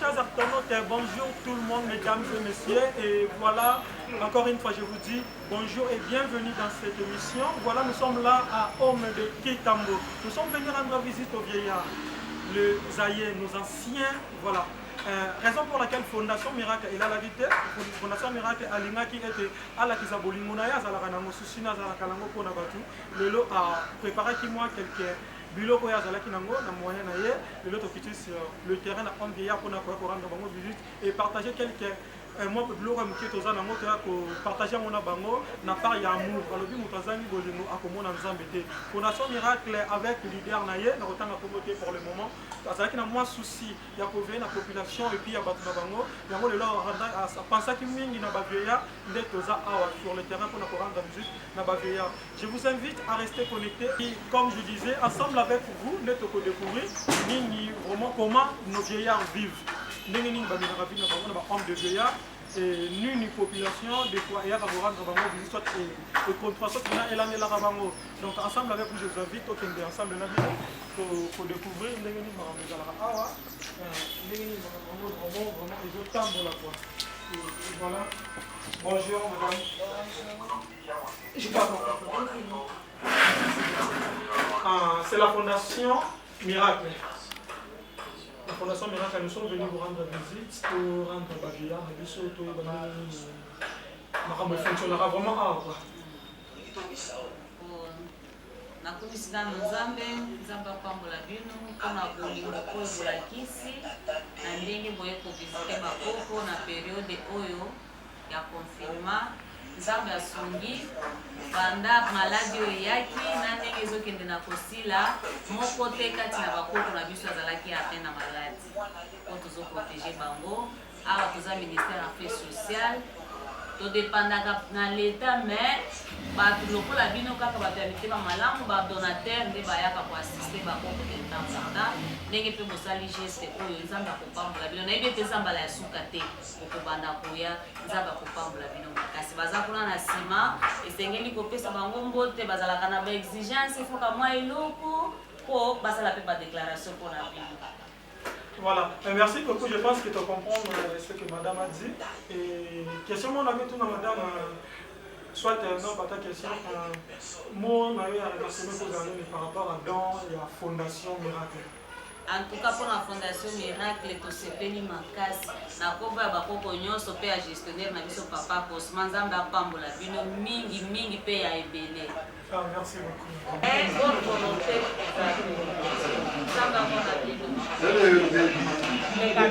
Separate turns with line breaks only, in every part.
chers internautes, bonjour tout le monde, mesdames et messieurs. Et voilà, encore une fois, je vous dis bonjour et bienvenue dans cette émission. Voilà, nous sommes là à Homme de Kitambo. Nous sommes venus rendre visite aux vieillards, les aïeux, nos anciens. Voilà. Raison pour laquelle Fondation Miracle est là la vérité. Fondation Miracle Alina qui était à la Kizabolingunaya, à la Ranango Susina, à la Kalango Konabatu. Le lot a préparé qui moi quelques biloko ya zalaki nango na moyen na ye lelo tokiti sur le terrain na homme vieillard pour rendre bango visite et partager quelques moi biloko ya mokie toza nango toya kopartage yango na bango na part ya amour alobi moto azangi bolingo akomona nzambe te. Fondation Miracle avec leader na ye na kotanga kombo te pour le moment azalaki na mwa souci ya koveiller na population et puis ya bato na bango yango lelo apensaki mingi na bavieillard nde toza awa sur le terrain pour rendre visite na bavieillard. Je vous invite à rester connectés et comme je disais ensemble avec vous, nous allons découvrir vraiment comment nos vieillards vivent. Nous allons hommes de vieillards et nous, population, des fois, il y a des visite et contrats, donc ensemble avec vous, je vous invite ensemble pour découvrir voilà. Bonjour madame. C'est la Fondation Miracle. La Fondation Miracle, nous sommes venus vous rendre visite pour rendre Bavia, mais surtout, nous fonctionnera vraiment à quoi.
nakumisina nzambe nzambe akwambola bino mpona bolingo oyo bolakisi na ndenge boye kovisite bakoko na periode oyo ya confinement nzambe asungi banda maladi oyo eyaki na ndenge ezokende na kosila moko te kati na bakoko na biso azalaki ate na maladi po tozoprotege bango awa toza ministère ya affaires sociales todépendaka na l'État mais bato lokola bino kaka bato ya mitema malamu badonateur nde bayaka koassiste bakoko de temps en temps ndenge mpe bosali geste oyo nzambe akopambola bino nayebi ete ezambala ya suka te okobanda koya nzambe akopambola bino makasi baza kuna na nsima esengeli kopesa bango mbote bazalaka na baexigence ifoka mwa eloko mpo basala mpe badéclaration mpona bino.
Voilà, merci beaucoup. Je pense que tu comprends ce que madame a dit. Et question, on avait tout dans madame, soit non, pas ta question. Moi, on avait regardé par rapport à dans la Fondation Miracle.
En tout cas, pour la Fondation Miracle, tu sais pas ni makasi. Na koba ya bakoko nyonso pe ya gestionnaire na biso papa Cosman Zamba pambola bino mingi pe ya ebele.
Ah, merci beaucoup.
Bonne volonté. Zamba pambola bino. Les 14.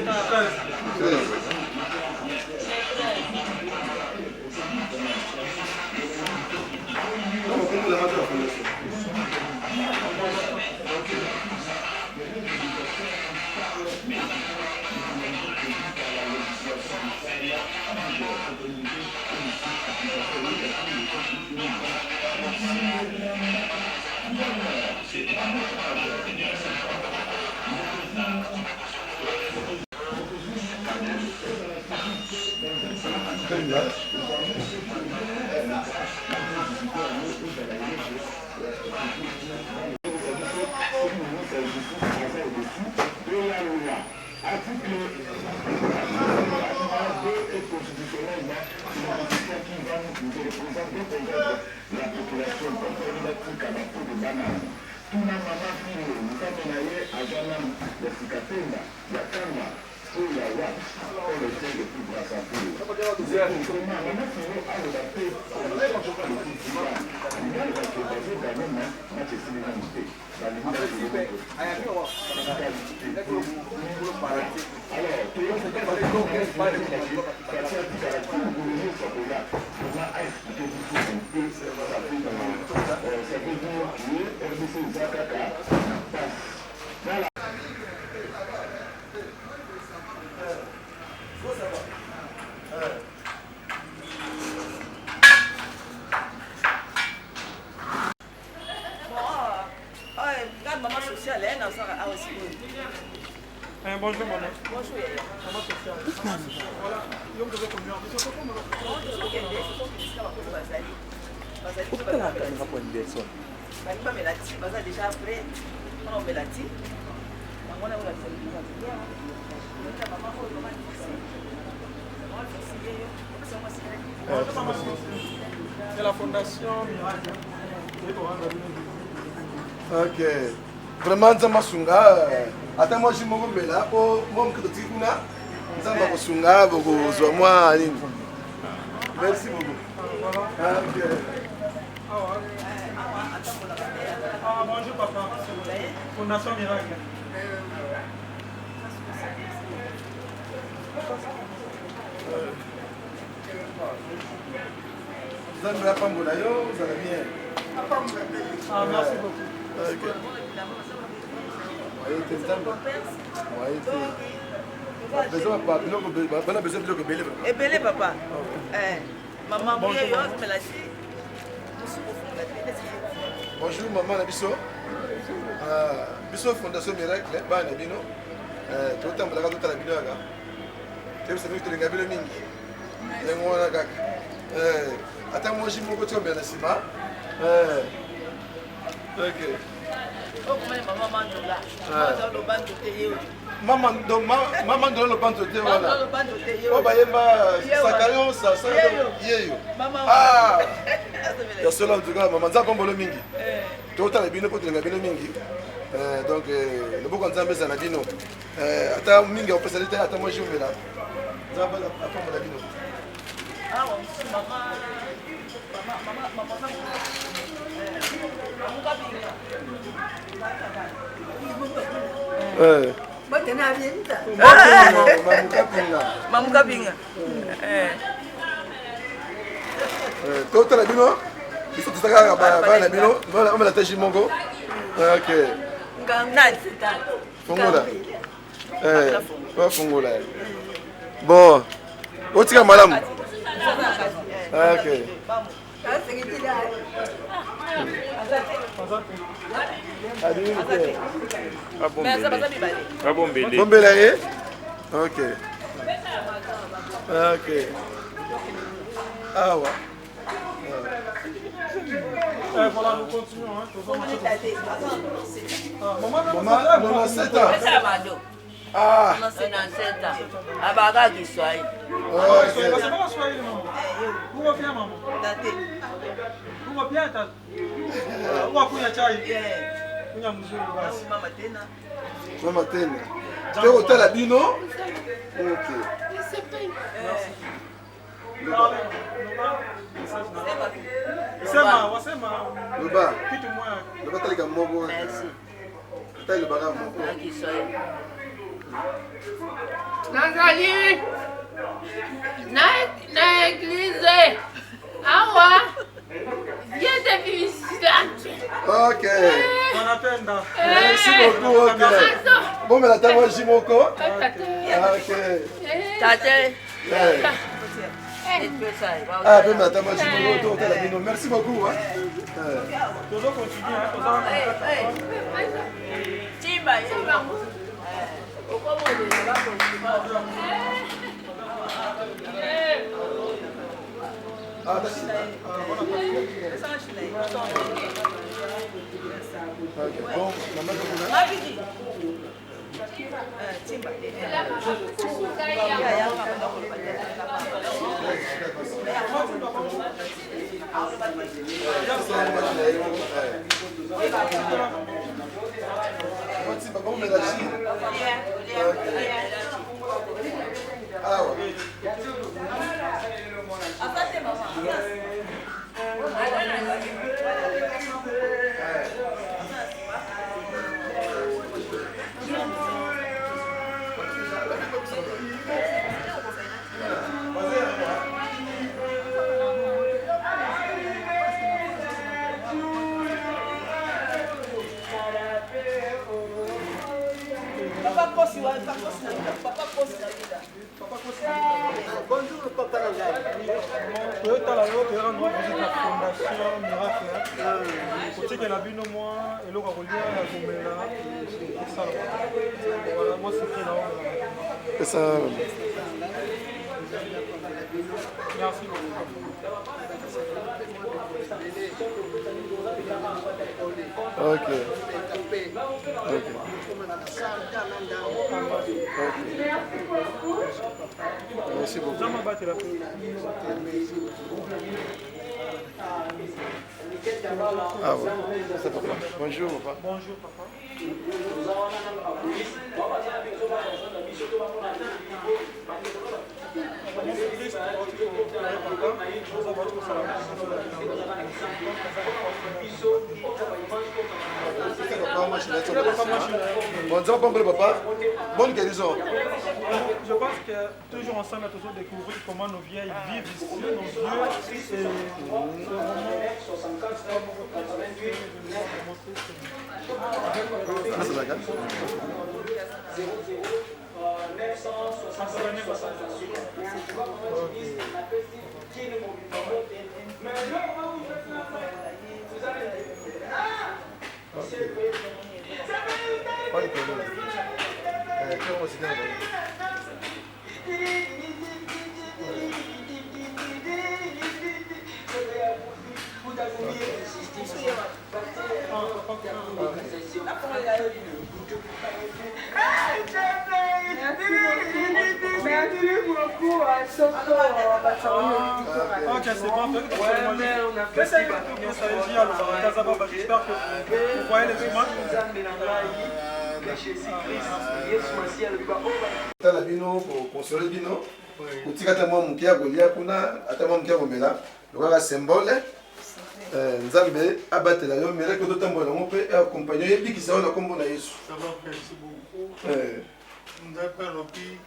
Bonjour madame.
Bonjour.
Voilà, donc vous êtes C'est la fondation Miracle.
Ok. Vraiment, Nzamba Sunga. Attends, moi, je me remets là. Moi, je suis là. Nzamba Sunga, moi. Merci beaucoup. Ok.
Bonjour, papa. Fondation Miracle.
Vous avez pas mon aïeux, vous allez bien.
Merci beaucoup.
Ok.
Ebele papa. Maman,
bonjour maman Nabiso. Biso Fondation Miracle, ba Nabino. Totambola ka totala bino aka. Tebisa bino telenga bino mingi. Yango wana kaka. Ata moi j'ai mon côté bien sima. OK. Maman donne le bandeau de voilà. Oh bah yemba sakayo ça yeyo. Ah. Ya cela en tout cas maman za bombolo mingi. Total bino ko tenga bino mingi. Donc le boko nzambe za na bino. Ata mingi o personalité ata moi jumela. Za ba ata mo la bino.
Ah Mamuka binga.
Tota la bino. Biso tsaka ba na bino, on la taji mongo. OK.
Ngana sita.
Fongola. Ba fongola. Bon. Otika malamu. OK. Bombela ye? Ok. Ok. Ah ouais.
Voilà, nous continuons.
Maman, 97 ans. Ah.
97 ans. Abaga Kiswahili.
C'est pas la Swahili, maman. Où va bien, maman? Où va bien, tata? Où va kunya chai? Kunya mzuri basi.
Mama tena. Tu hotel à Bino? OK.
Sema, wasema.
Loba.
Kitu moja.
Loba talika mogo.
Merci.
Tali baga mogo.
Kiswahili.
Nazali na église awa Dieu te félicite.
OK.
Wanapenda.
Merci beaucoup. OK. Bon mais la table Jimoko. OK.
Tate.
Ah, ben la table Jimoko hotel à Bino. Merci beaucoup hein.
Toujours continuer,
Timba.
Ah, d'accord. Bon, maman,
Bonjour papa Nazari.
Toyota la yo te rendre visite la fondation Miracle. Kotika na bino moi eloko kolia ya komela ça. Voilà, moi c'est là.
c'est ça.
Merci beaucoup.
OK. Merci beaucoup. Ah ouais, c'est papa. Bonjour papa.
Bonjour papa.
Bonjour papa. Bonne guérison.
Je pense que toujours ensemble, on a toujours découvert comment nos vieilles vivent ici, nos vieux.
C'est la gamme. Pas de problème.
Ok, c'est bon. J'espère que vous voyez les images.
Tala bino pour consoler bino. Utika tamo mukia golia kuna atamo mukia komela. Lokaka symbole. Nzambe abatela yo mele ko totambola ngo pe accompagner yebikisa ona kombo na Yesu.
D'abord, merci beaucoup. Nous appelons qui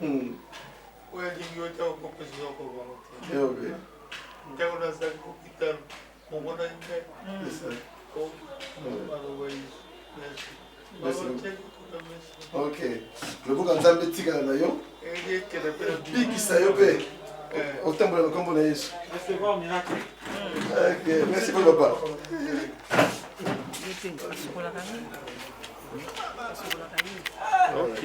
où est-ce qu'il y a une composition pour vous?
Ok.
Nous avons un sac hôpital. On va aller.
C'est ça.
Merci.
Ok. Le book Nzambe tika na yo. Bikisa yo pe. Otambola na kombo na Yesu.
Recevoir un miracle.
Ok, merci beaucoup papa.
Ok.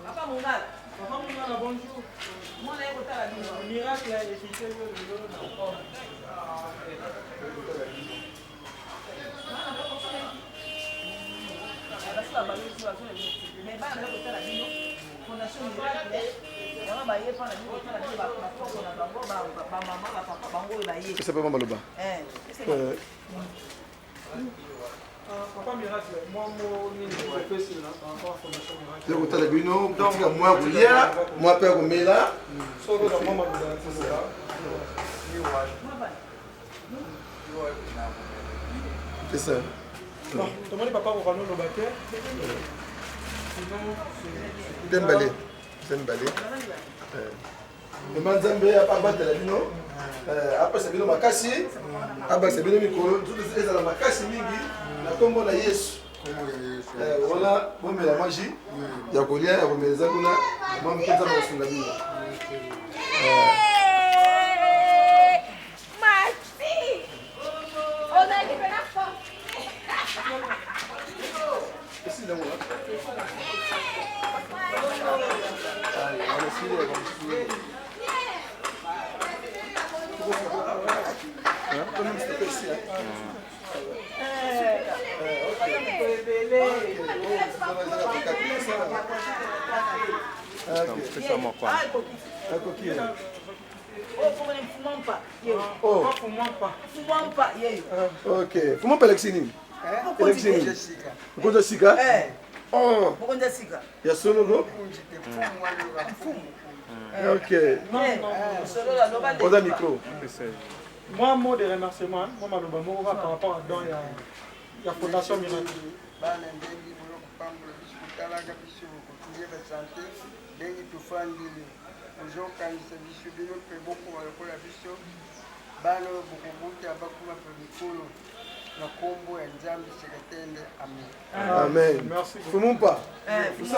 Papa Mungala.
Papa Mungala, bonjour.
Moi, là,
Le miracle est efficace.
C'est pas mal là-bas.
Papa Miracle, moi, je fais cela par rapport à la formation Miracle.
Donc, tu as vu, donc, moi, vous hier, moi, père, vous là. C'est ça.
Demandez papa au Rano le baquet.
Dembélé. Dembélé. Le Manzambe a battu la bino. Après, c'est bino makasi. Après, c'est bino mikolo. Tout les gens makasi mingi. Na kombo na Yesu. Voilà, bon mais la magie. Ya kolia, ya komeleza kuna. Moi, mpenza masunga bino. Ok, comment pas Alexini? Alexini. Pourquoi Sika? Oh, il y a solo go? Ok. Pose un micro.
Moi, un mot de remerciement, moi, par rapport à don, il y a Fondation Miracle.
Amen.
Merci
beaucoup. Merci.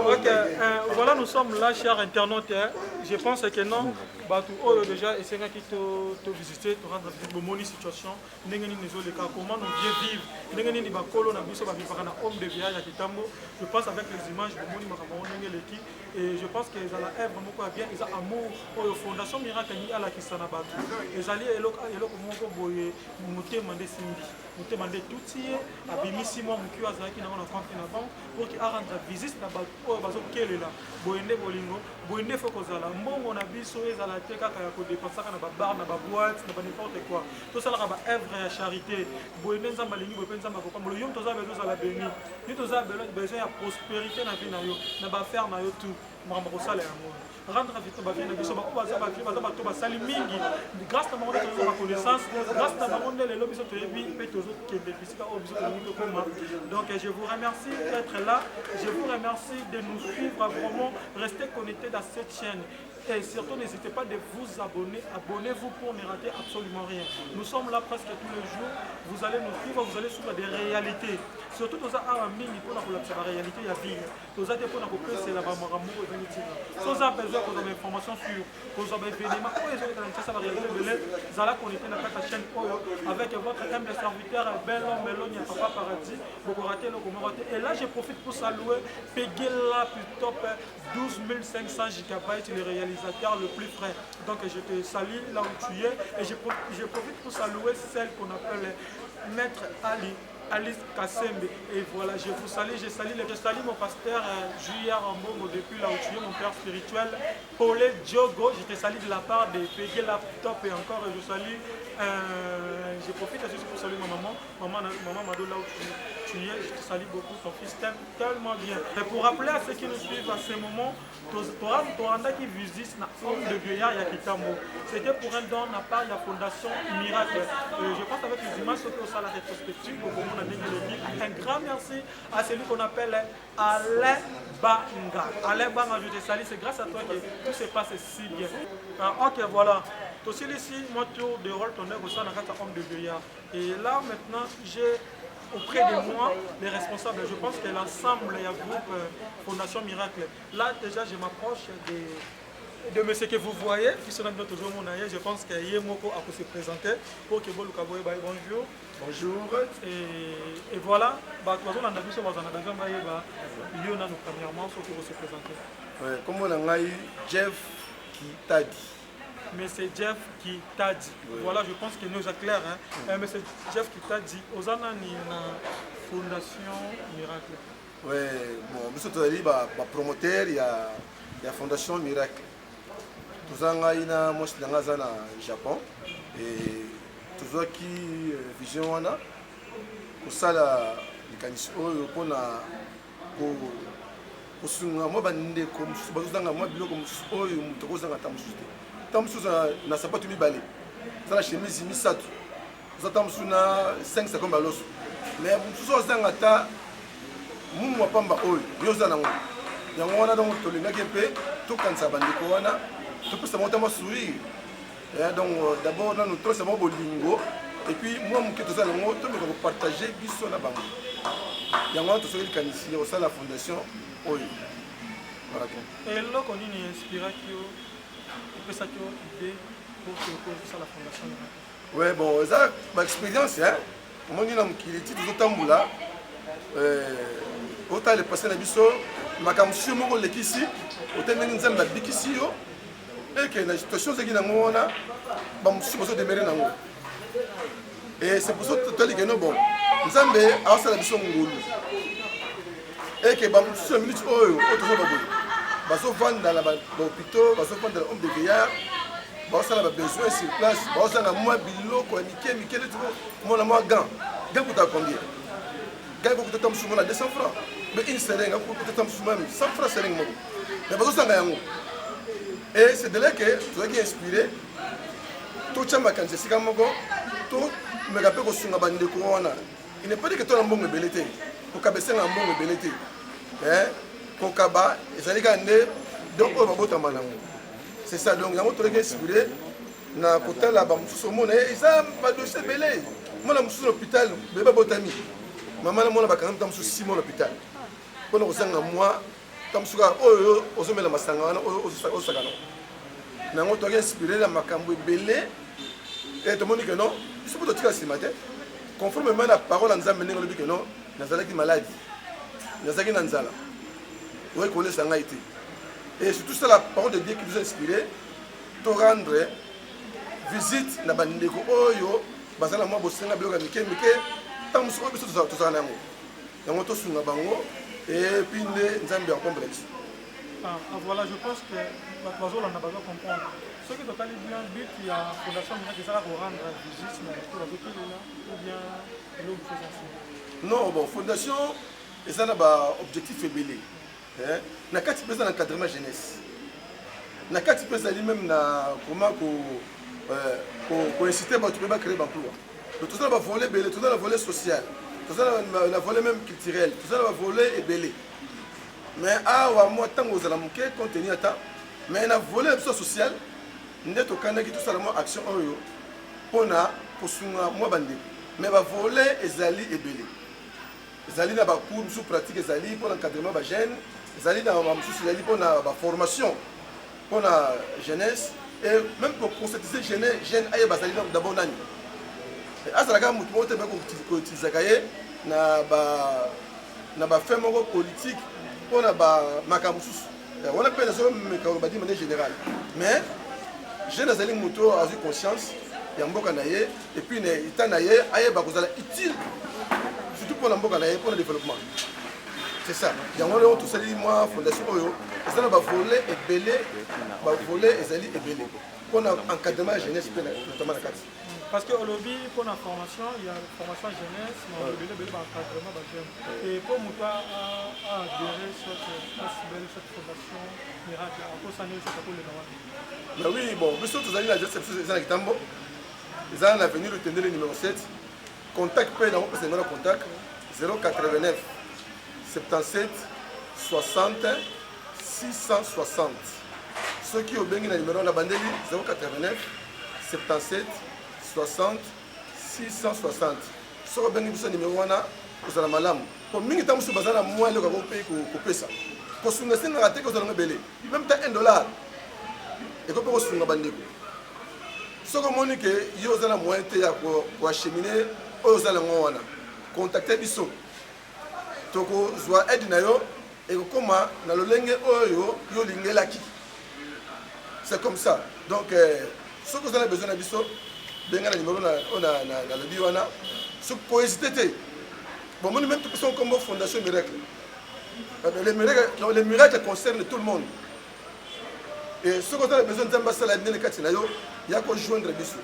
Ok, voilà, nous sommes là, chers internautes. Je pense que non, déjà, et c'est là qui te visiter, te rendre une bonne situation. Comment nous bien vivre. Je pense avec les images, et je pense qu'ils ont vraiment bien, ils ont amour pour la Fondation Miracle à la Kisana. Ils allaient et demandé tout hier abimisi moi mukio azaki na compte na banque pour qu'il rendre visite na bazo kelela boende bolingo boende faut kozala mbongo na biso ezala te kaka ya ko dépenser na ba bar na ba boîte na ba n'importe quoi tout ça la ba œuvre ya charité boende nzamba lingi boende nzamba ko pamolo yo toza besoin za la béni ni toza besoin ya prospérité na vie na yo na ba faire na yo tout mama ko sala ya monde rendre vite ba vie na biso ba ko baza ba vie baza ba to ba sali mingi grâce à mon connaissance grâce à mon les lobbies to yebi pe to qui bénéficie au besoin de commun. Donc je vous remercie d'être là, je vous remercie de nous suivre, vraiment rester connectés dans cette chaîne. Et surtout n'hésitez pas de vous abonner, abonnez-vous pour ne rater absolument rien. Nous sommes là presque tous les jours, vous allez nous suivre, vous allez suivre des réalités. Surtout nous avons un mini pour la réalité de la vie. Nous avons pour la c'est la amour et vénétique. Si vous avez besoin de informations sur vos événements, vous allez connecter dans la chaîne avec votre thème de serviteur, bel homme, Melonia, Papa Paradis, vous ratez le comment rater. Et là je profite pour saluer Pegela plutôt 12 500 GB, le réalisateur le plus frais. Donc je te salue là où tu es et je profite pour saluer celle qu'on appelle Maître Alice Kassembe. Et voilà, je vous salue, je salue mon pasteur Julia Rambo depuis là où tu es, mon père spirituel, Paulé Diogo. Je te salue de la part de Pegela Top et encore je salue, je profite aussi pour saluer ma maman Mado là où tu es, je te salue beaucoup, ton fils t'aime tellement bien. Et pour rappeler à ceux qui nous suivent à ce moment, Toranda qui visite na homme de vieillard Yakitambo. C'était pour un don à part de la Fondation Miracle. Je pense avec les images surtout à la rétrospective. Un grand merci à celui qu'on appelle Alain Banga. Alain Banga, je te salue, c'est grâce à toi que tout se passe si bien. Ok, voilà. Aussi ici, mon tour de rôle tourné au sein de la homme de vieillard. Et là maintenant, j'ai auprès de moi les responsables. Je pense que l'ensemble, il y a groupe Fondation Miracle. Là déjà, je m'approche de monsieur que vous voyez, qui sont toujours mon aïe. Je pense que Yemoko a pu se présenter pour que vous bonjour.
Bonjour.
Et voilà, premièrement, ce que vous se présenter.
Comme on a Jeff Kitadi.
Mais c'est Jeff qui t'a dit. Oui. Voilà, je pense que nous sommes clairs. Hein? Mais c'est Jeff qui t'a dit. Aux années, il y a une Fondation Miracle.
Oui, bon, nous sommes promoteur, il y a la Fondation Miracle. Nous avons une Japon. Et nous avons une vision. Pour ça, na sapato mibale za na chemise misato za tamsu na 5 secondes baloso mais mususu ozanga ta mumu mapamba oyo yoza nango yango wana donc tolingaki mpe tokanisa bandeko wana topesa bango tama sourire donc d'abord nanu topesa bango bolingo et puis moi moke toza nango tomeka kopartage biso na bango yango wana tosokeli kanisi kosala fondation oyo voilà.
eloko nini inspiraki yo ça qui idée pour que ça la fondation.
Ouais bon ça ma expérience hein moi ni na mukiliti tozotambola autant le passé na biso makamsio moko lekisi otemeni nzamba bikisi yo et que la situation c'est qui na ngona ba musu boso demere nango et c'est pour ça que tu dis que non bon nzambe a ça la biso ngulu et que ba musu minute oyo otozo ba baso vendre dans l'hôpital, baso vendre dans l'homme de vieillard, baso a besoin sur place, baso a moi biloko, Mikel, mon amour gant. Gant coûte combien? Gant coûte tant souvent à 200 francs. Mais une seringue coûte tant souvent 100 francs seringue. Mais baso a un et c'est de là que tu as inspiré. Tout chamba quand c'est comme moi, tout me rappelle que sur la bande de corona. Il n'est pas dit que tu as un bon ébellité, pour cabaisser un bon ébellité. Kokaba, c'est ça, donc il y a un inspiré. Na côté là-bas, je suis à l'hôpital, bébé Botami. maman mona bakanga tam su 6 mois à l'hôpital pona kozanga moi tam suka oyo ozomela masanga wana oyo osakana nango to inspiré na makambo ebele et to moni que non c'est pour totika sima te conformément à la parole en Nzambe ndenge lobi que non nazalaki malade nazalaki na nzala oyo kolesa ngai te et surtout ça la parole de Dieu qui nous a inspiré to rendre visite na bandeko oyo bazala mwa bosenga biloka mike tant musu biso tozala nango yango tosunga bango et puis nzambe en complexe.
Voilà, je pense que on a besoin de comprendre. Ce que tu as dit bien, but il y a la fondation qui va rendre visite ou bien l'autre chose ainsi.
Non, bon, fondation, ça n'a pas objectif fébrilé. Na kati pesa l'encadrement jeunesse. Na kati pesa lui-même na comment ko inciter ba trouver ba créer emploi. Tout ça va voler belé, tout ça va voler social. Tout ça va voler même culturel, tout ça va voler et belé. Mais awa moi tant aux alamuke contenu ata mais na volet social ndeto kanaki tout ça la action oyo pona posunga moi bande mais va voler ezali ebele ezali na ba cours sous pratique ezali pour l'encadrement ba jeune ezali na ba sous ezali pour na ba formation pour la jeunesse et même pour conscientiser jeune aye bazali d'abord nani azalaka mutu mote ba ko utiliser na ba fait moko politique on a makambo susu on appelle ça makambo de manière générale mais jeune azali moto a eu conscience ya mboka na ye et puis ne ita na ye aye ba kozala utile surtout pour la mboka na ye pour le développement c'est ça yango le tout sali moi fondation oyo ça na ba voler ezali ebele pour encadrement jeunesse notamment la carte.
Parce qu'au lobby, pour la formation, il y a la formation jeunesse, mais il y a l'encadrement de jeunes. Et pour Mouta a adhéré cette fondation miracle, à cause de ça, pour les
Nawak. Oui, bon, nous sommes tous allés à la gestion de Kitambo. Ils ont l'avenir de tenir le numéro 7. Contact, paye dans votre numéro contact 089 77 60 660. Ceux qui ont bien le numéro de la bandeli 089 77 60 660. Si vous avez un numéro, vous avez un malam. Pour mingi tamu su bazana moi le gabo paye ko pesa. Ko sunga singa raté ko zalanga belé. Même ta $1. Et ko ko sunga bandeko. So ko moni ke yo zala moyen te ya ko acheminer o zala ngwana. Contacter biso. Toko zwa aide na yo et ko koma na lolenge oyo yo lingelaki. C'est comme ça. Donc ce que vous avez besoin de biso benga na numéro na lobby wana so ko hésiter bon moi même tout comme fondation miracle les miracles concernent tout le monde et ce que vous avez besoin d'ambassadeur la ndene kati na yo ya ko joindre biso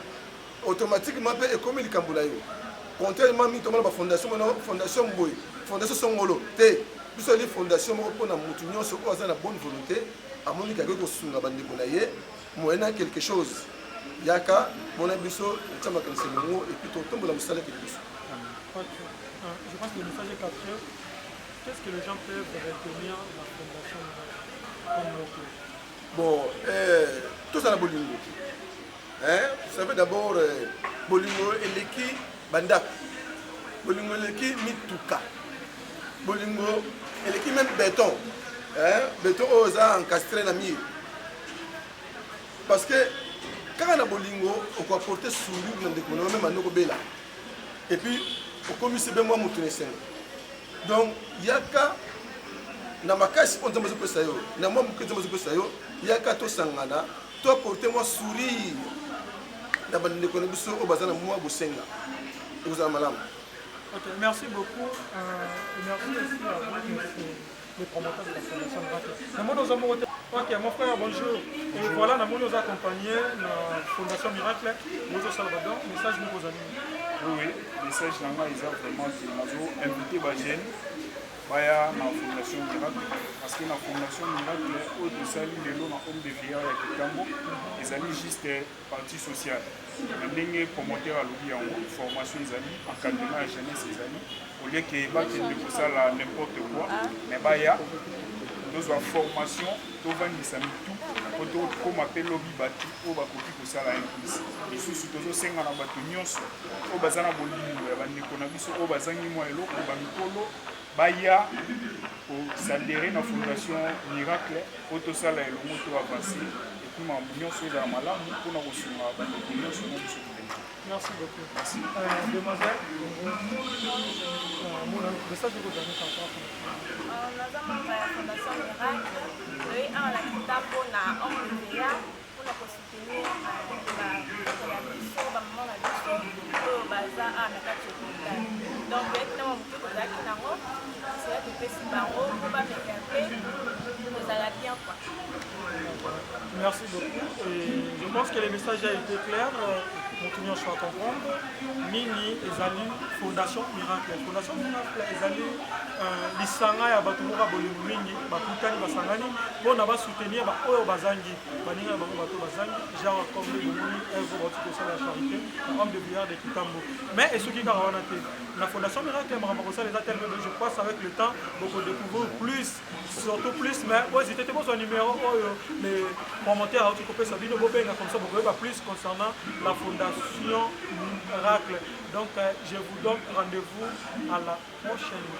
automatiquement pe comme il kambula yo contrairement mi to ma fondation boy fondation songolo te biso li fondation mo pona mutu nyonso ko za na bonne volonté amoni ka ko sunga bandeko na ye moyena quelque chose yaka mon abisso tama kan semongo et puis tombe la musala que biso.
Je pense que le message est capté. Qu'est-ce que les gens peuvent retenir de la fondation comme
bon tout ça na bolingo vous savez d'abord bolingo eleki bandako bolingo eleki mituka bolingo eleki même béton béton oza encastré na mur parce que quand on a bolingo on peut apporter sourire dans des couleurs même à bela et puis au commissaire ben moi mutuneseng donc yaka na makasi on tamazo pesa yo na moi mukezi pesa yo yaka to sangana to apporter moi sourire na bande ko biso o bazana moi bosenga et vous allez malam.
OK, merci beaucoup et merci aussi à vous les promoteurs de la fondation Miracle. Ok, mon frère, bonjour. Et voilà, nous avons accompagné la Fondation Miracle, nous au Salvador. Message nous aux amis.
Oui, le message là, ils ont vraiment invité les jeunes à la Fondation Miracle. Parce que la Fondation Miracle, au-delà de l'homme de vieillard et de Tambo, ils ont juste partie sociale. Les promoteurs à l'oublier en formation, ils ont encadrement à la jeunesse, ils ont au lieu que pour ça n'importe quoi, mais il y a une formation, tout po tokóma mpe lobi bato oyo bakoki kosala impulse lisusu tozosenga na bato nyonso oyo baza na bolingo ya bandeko na biso oyo bazangi mwa eloko bamikolo baya kosadere na fondation miracle oyo tosala elongo to avance epuis makambo nyonso ezala malamu mpona kosunga bandeko nyonso na biso topene.
Merci beaucoup. Merci. Demoiselle, mon message que vous avez encore.
Nous avons la Fondation Miracle, nous avons la Kitambo na homme de Véa pour nous soutenir la mission, la maman la mission, le bazar à la Cachopola. Donc, maintenant, on peut dire que nous c'est là que petit barreau, on va faire nous allons bien quoi.
Merci beaucoup. Et je pense que le message a été clair. Continuons à comprendre. Nini ezali Fondation Miracle. Fondation Miracle ezali lisanga ya bato moka bolingo mingi bakutani basangani mpona basoutenir baoyo bazangi baninga bango bato bazangi genre comme bomoni œuvre bauti kosala ya charité na homme de billard de Kitambo. Mais esoki kaka wana te na Fondation Miracle makambo kosala eza tellement je pense avec le temps beaucoup découvrir plus surtout plus mais hésitez te bozwa numéro oyo les commentaires auti kopesa bino bobenga comme ça bokoyeba plus concernant la Fondation Miracle. Donc je vous donne rendez-vous à la prochaine.